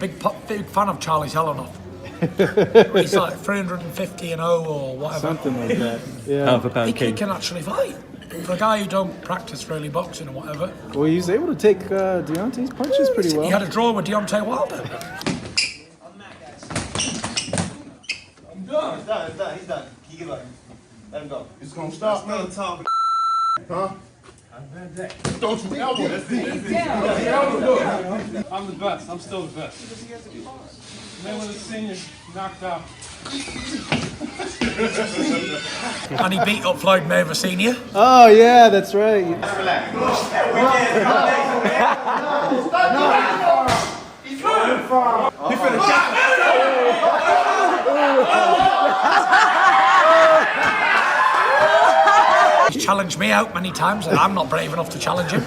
Big fan of Charlie Zelenoff. He's like 350 and 0 or whatever. Something like that. Yeah. Pound for pound He king. can actually fight. For a guy who don't practice really boxing or whatever. Well, he was able to take Deontay's punches pretty well. He had a draw with Deontay Wilder. He's done. He give up. Let him go. It's gonna stop now. Huh? Don't you elbow. I'm the best. I'm still the best. Mayweather Senior knocked out. And he beat up Floyd Mayweather Senior. Oh yeah, that's right. He finna shot. He's challenged me out many times, and I'm not brave enough to challenge him.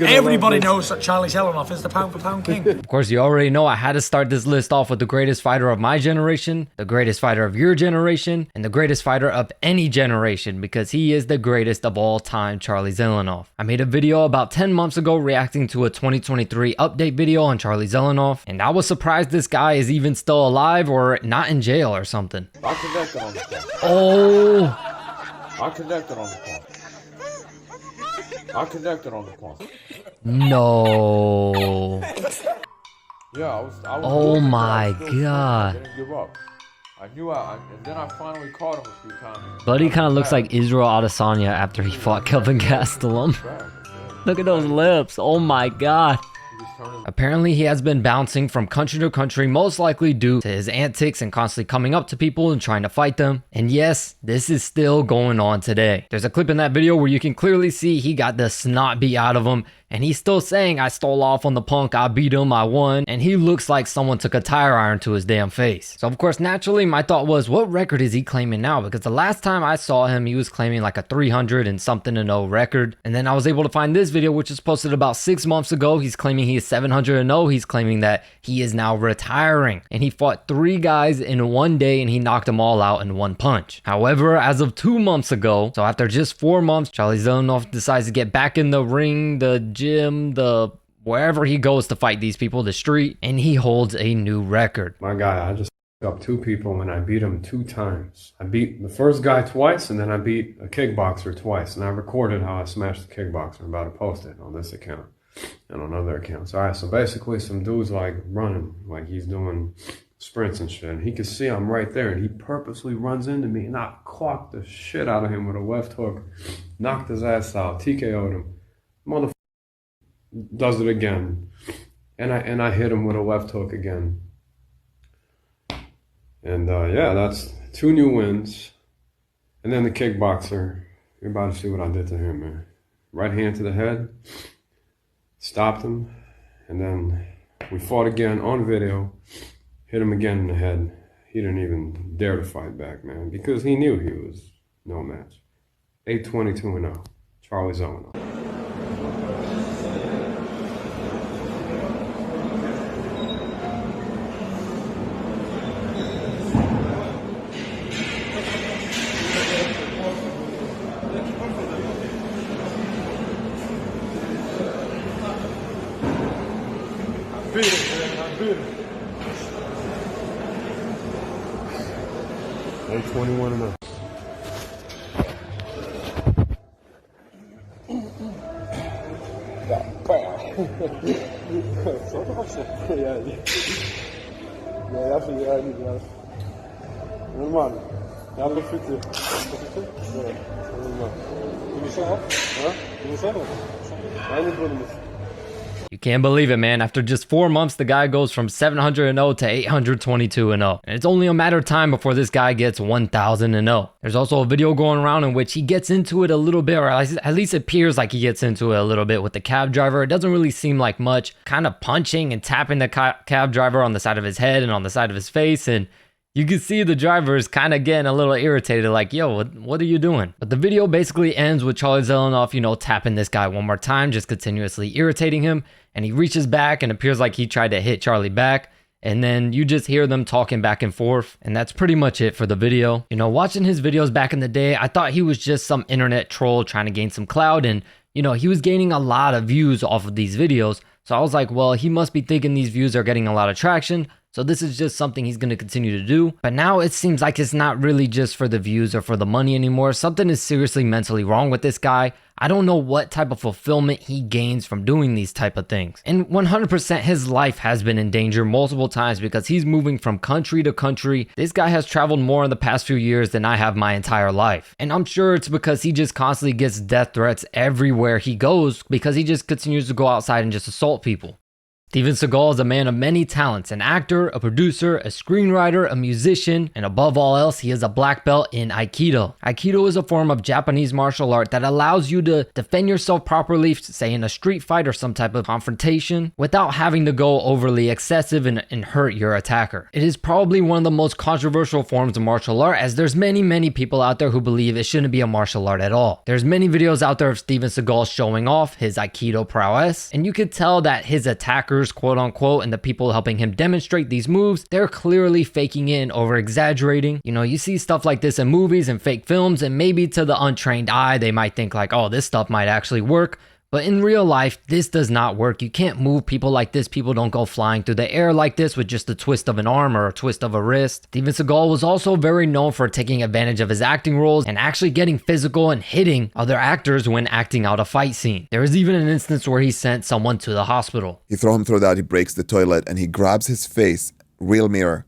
Everybody knows that Charlie Zelenoff is the pound for pound king. Of course, you already know I had to start this list off with the greatest fighter of my generation, the greatest fighter of your generation, and the greatest fighter of any generation, because he is the greatest of all time, Charlie Zelenoff. I made a video about 10 months ago reacting to a 2023 update video on Charlie Zelenoff, and I was surprised this guy is even still alive or not in jail or something. I connected on the phone. Oh, I connected on the phone. I connected on the phone. no. Yeah, I was Oh losing, but my I still God. didn't give up. I knew and then I finally caught him a few times. Buddy kind of looks like Israel Adesanya after he fought Kelvin Gastelum. Look at those lips. Oh my God. Apparently he has been bouncing from country to country, most likely due to his antics and constantly coming up to people and trying to fight them. And yes, this is still going on today. There's a clip in that video where you can clearly see he got the snot beat out of him, and he's still saying, I stole off on the punk, I beat him, I won, and he looks like someone took a tire iron to his damn face. So of course, naturally, my thought was, what record is he claiming now? Because the last time I saw him, he was claiming like a 300 and something and 0 record. And then I was able to find this video, which was posted about 6 months ago. He's claiming he is 700 and 0. He's claiming that he is now retiring. And he fought 3 guys in one day and he knocked them all out in one punch. However, as of 2 months ago, so after just 4 months, Charlie Zelenoff decides to get back in the ring, the gym, wherever he goes to fight these people, the street, and he holds a new record. My guy, I just up 2 people and I beat him 2 times. I beat the first guy twice and then I beat a kickboxer twice. And I recorded how I smashed the kickboxer. I'm about to post it on this account and on other accounts. All right, so basically some dude's like running, like he's doing sprints and shit. And he can see I'm right there and he purposely runs into me and I clocked the shit out of him with a left hook, knocked his ass out, TKO'd him. Motherfucker does it again. And I hit him with a left hook again. And yeah, that's 2 new wins. And then the kickboxer, you're about to see what I did to him, man. Right hand to the head, stopped him, and then we fought again on video, hit him again in the head. He didn't even dare to fight back, man, because he knew he was no match. 8-22-0, Charlie Zelenoff. Beat it, man. I beat it. 8-21-0. Нормально. Я пошутил. You can't believe it, man. After just 4 months, the guy goes from 700 and 0 to 822 and 0. And it's only a matter of time before this guy gets 1000 and 0. There's also a video going around in which he gets into it a little bit, or at least it appears like he gets into it a little bit with the cab driver. It doesn't really seem like much, kind of punching and tapping the cab driver on the side of his head and on the side of his face. And you can see the driver is kind of getting a little irritated, like, yo, what are you doing? But the video basically ends with Charlie Zelenoff, tapping this guy one more time, just continuously irritating him. And he reaches back and appears like he tried to hit Charlie back. And then you just hear them talking back and forth. And that's pretty much it for the video. Watching his videos back in the day, I thought he was just some internet troll trying to gain some clout. And, he was gaining a lot of views off of these videos. So I was like, well, he must be thinking these views are getting a lot of traction, so this is just something he's going to continue to do. But now it seems like it's not really just for the views or for the money anymore. Something is seriously mentally wrong with this guy. I don't know what type of fulfillment he gains from doing these type of things. And 100% his life has been in danger multiple times because he's moving from country to country. This guy has traveled more in the past few years than I have my entire life. And I'm sure it's because he just constantly gets death threats everywhere he goes because he just continues to go outside and just assault people. Steven Seagal is a man of many talents, an actor, a producer, a screenwriter, a musician, and above all else, he is a black belt in Aikido. Aikido is a form of Japanese martial art that allows you to defend yourself properly, say in a street fight or some type of confrontation, without having to go overly excessive and hurt your attacker. It is probably one of the most controversial forms of martial art, as there's many people out there who believe it shouldn't be a martial art at all. There's many videos out there of Steven Seagal showing off his Aikido prowess, and you could tell that his attackers, quote unquote, and the people helping him demonstrate these moves, they're clearly faking it and over exaggerating. You know, you see stuff like this in movies and fake films, and maybe to the untrained eye, they might think like, oh, this stuff might actually work. But in real life, this does not work. You can't move people like this. People don't go flying through the air like this with just a twist of an arm or a twist of a wrist. Steven Seagal was also very known for taking advantage of his acting roles and actually getting physical and hitting other actors when acting out a fight scene. There was even an instance where he sent someone to the hospital. He throws him through that, he breaks the toilet, and he grabs his face, real mirror,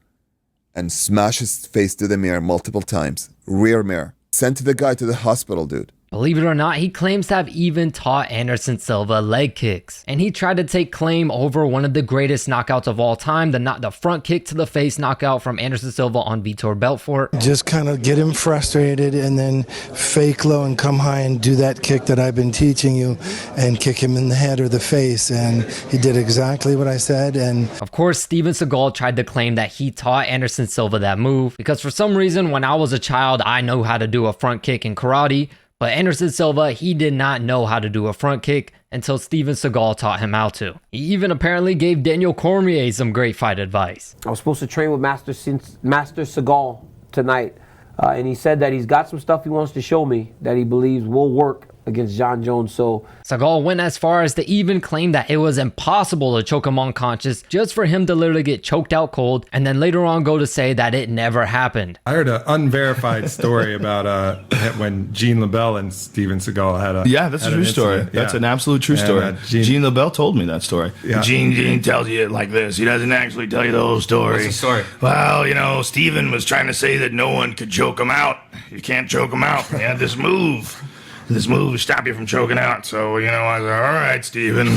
and smashes his face to the mirror multiple times. Rear mirror. Sent the guy to the hospital, dude. Believe it or not, he claims to have even taught Anderson Silva leg kicks. And he tried to take claim over one of the greatest knockouts of all time, the front kick to the face knockout from Anderson Silva on Vitor Belfort. Just kind of get him frustrated and then fake low and come high and do that kick that I've been teaching you and kick him in the head or the face. And he did exactly what I said. And of course, Steven Seagal tried to claim that he taught Anderson Silva that move because for some reason, when I was a child, I know how to do a front kick in karate. But Anderson Silva, he did not know how to do a front kick until Steven Seagal taught him how to. He even apparently gave Daniel Cormier some great fight advice. I was supposed to train with Master Seagal tonight, and he said that he's got some stuff he wants to show me that he believes will work against John Jones. So Seagal went as far as to even claim that it was impossible to choke him unconscious just for him to literally get choked out cold, and then later on go to say that it never happened. I heard an unverified story about when Gene LaBelle and Steven Seagal had a that's a true story. Yeah. That's an absolute true story. Gene LaBelle told me that story. Yeah. Gene tells you it like this. He doesn't actually tell you the whole story. What's the story? Well, you know, Steven was trying to say that no one could choke him out. You can't choke him out. He had this move. This move will stop you from choking out. So, you know, I was like, all right, Steven,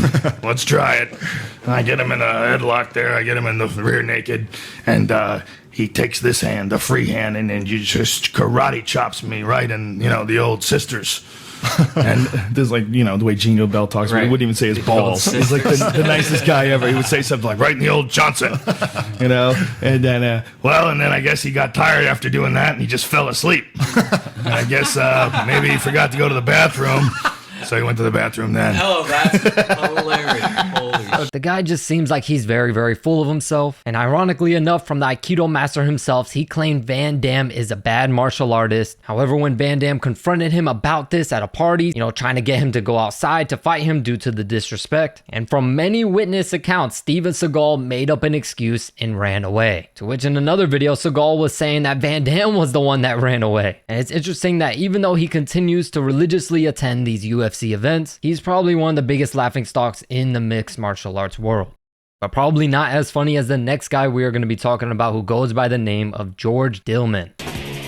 let's try it. And I get him in a headlock there. I get him in the rear naked. And he takes this hand, the free hand, and then you just karate chops me right in, you know, the old sisters. And there's like, you know, the way Gene LaBelle talks, right. He wouldn't even say his balls. He's like the nicest guy ever. He would say something like, right in the old Johnson. You know, and then and then I guess he got tired after doing that and he just fell asleep. And I guess maybe he forgot to go to the bathroom. So he went to the bathroom then. Oh, that's hilarious. Holy The guy just seems like he's very full of himself. And ironically enough, from the Aikido master himself, he claimed Van Damme is a bad martial artist. However, when Van Damme confronted him about this at a party, you know, trying to get him to go outside to fight him due to the disrespect. And from many witness accounts, Steven Seagal made up an excuse and ran away. To which in another video, Seagal was saying that Van Damme was the one that ran away. And it's interesting that even though he continues to religiously attend these UFC events, he's probably one of the biggest laughingstocks in the mixed martial arts world. But probably not as funny as the next guy we are going to be talking about, who goes by the name of George Dillman.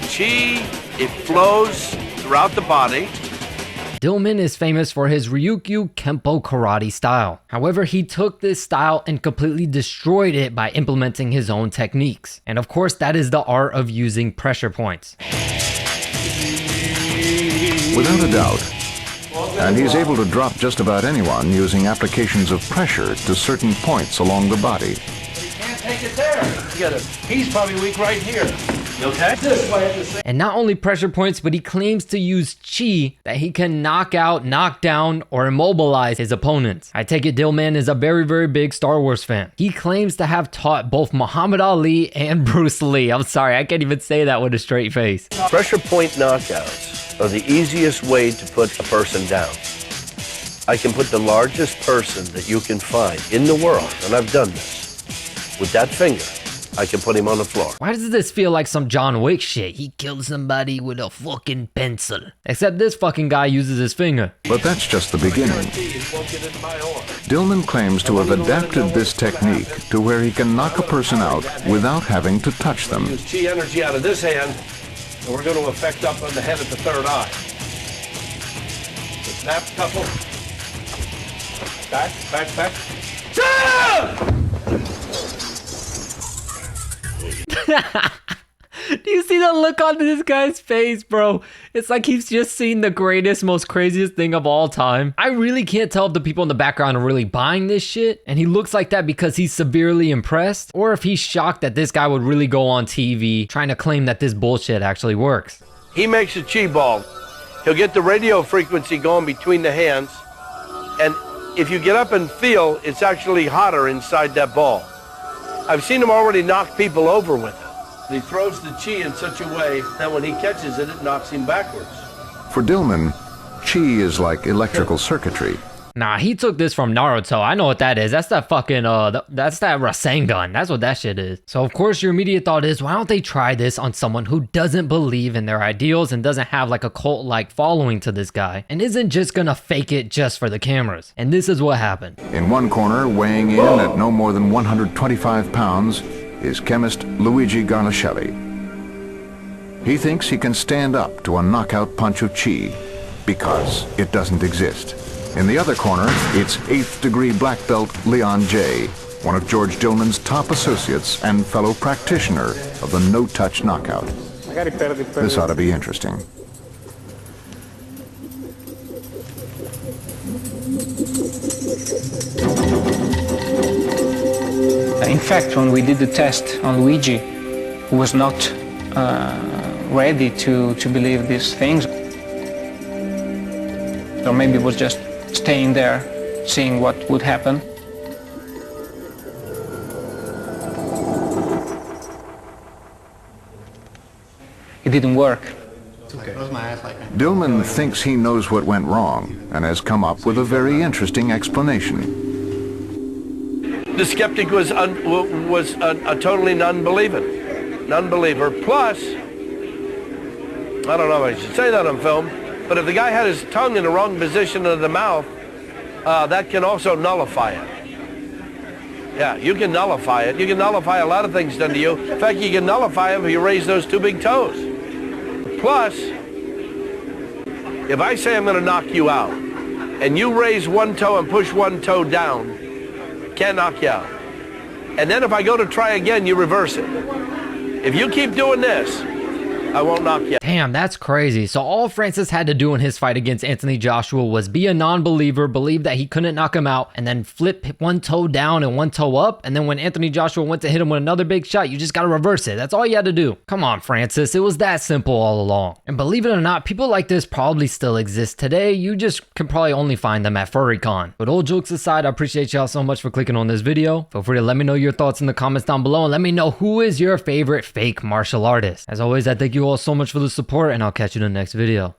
Chi, it flows throughout the body. Dillman is famous for his Ryukyu Kempo karate style. However, he took this style and completely destroyed it by implementing his own techniques. And of course, that is the art of using pressure points. Without a doubt. And he's able to drop just about anyone using applications of pressure to certain points along the body. You can't take it there. He's probably weak right here. You okay? This way. And not only pressure points, but he claims to use chi that he can knock out, knock down, or immobilize his opponents. I take it Dillman is a very big Star Wars fan. He claims to have taught both Muhammad Ali and Bruce Lee. I'm sorry, I can't even say that with a straight face. Pressure point knockouts are the easiest way to put a person down. I can put the largest person that you can find in the world, and I've done this, with that finger, I can put him on the floor. Why does this feel like some John Wick shit? He killed somebody with a fucking pencil. Except this fucking guy uses his finger. But that's just the beginning. Dillman claims to have adapted this technique to where he can knock a person out without having to touch them. Use chi energy out of this hand, and we're going to affect up on the head at the third eye. So snap, couple. Back, back, back. Do you see the look on this guy's face, bro? It's like he's just seen the greatest, most craziest thing of all time. I really can't tell if the people in the background are really buying this shit, and he looks like that because he's severely impressed, or if he's shocked that this guy would really go on TV trying to claim that this bullshit actually works. He makes a chi ball. He'll get the radio frequency going between the hands, and if you get up and feel, it's actually hotter inside that ball. I've seen him already knock people over with it. He throws the chi in such a way that when he catches it, it knocks him backwards. For Dillman, chi is like electrical circuitry. Nah, he took this from Naruto. I know what that is. That's that fucking, that's that Rasengan. That's what that shit is. So of course your immediate thought is, why don't they try this on someone who doesn't believe in their ideals and doesn't have like a cult-like following to this guy and isn't just gonna fake it just for the cameras? And this is what happened. In one corner, weighing in at no more than 125 pounds, is chemist Luigi Garnaschelli. He thinks he can stand up to a knockout punch of chi because it doesn't exist. In the other corner, it's 8th degree black belt Leon J., one of George Dillman's top associates and fellow practitioner of the no-touch knockout. This ought to be interesting. In fact, when we did the test on Luigi, he was not ready to believe these things. Or maybe it was just staying there, seeing what would happen. It didn't work. Dillman thinks he knows what went wrong and has come up with a very interesting explanation. The skeptic was a totally non-believer. Plus, I don't know if I should say that on film, but if the guy had his tongue in the wrong position of the mouth, that can also nullify it. Yeah, you can nullify it. You can nullify a lot of things done to you. In fact, you can nullify it if you raise those two big toes. Plus, if I say I'm going to knock you out, and you raise one toe and push one toe down, can't knock you out. And then if I go to try again, you reverse it. If you keep doing this, I won't knock you out. Damn, that's crazy. So all Francis had to do in his fight against Anthony Joshua was be a non-believer, believe that he couldn't knock him out, and then flip one toe down and one toe up. And then when Anthony Joshua went to hit him with another big shot, you just got to reverse it. That's all you had to do. Come on, Francis. It was that simple all along. And believe it or not, people like this probably still exist today. You just can probably only find them at FurryCon. But all jokes aside, I appreciate y'all so much for clicking on this video. Feel free to let me know your thoughts in the comments down below and let me know who is your favorite fake martial artist. As always, I thank you all so much for the support, and I'll catch you in the next video.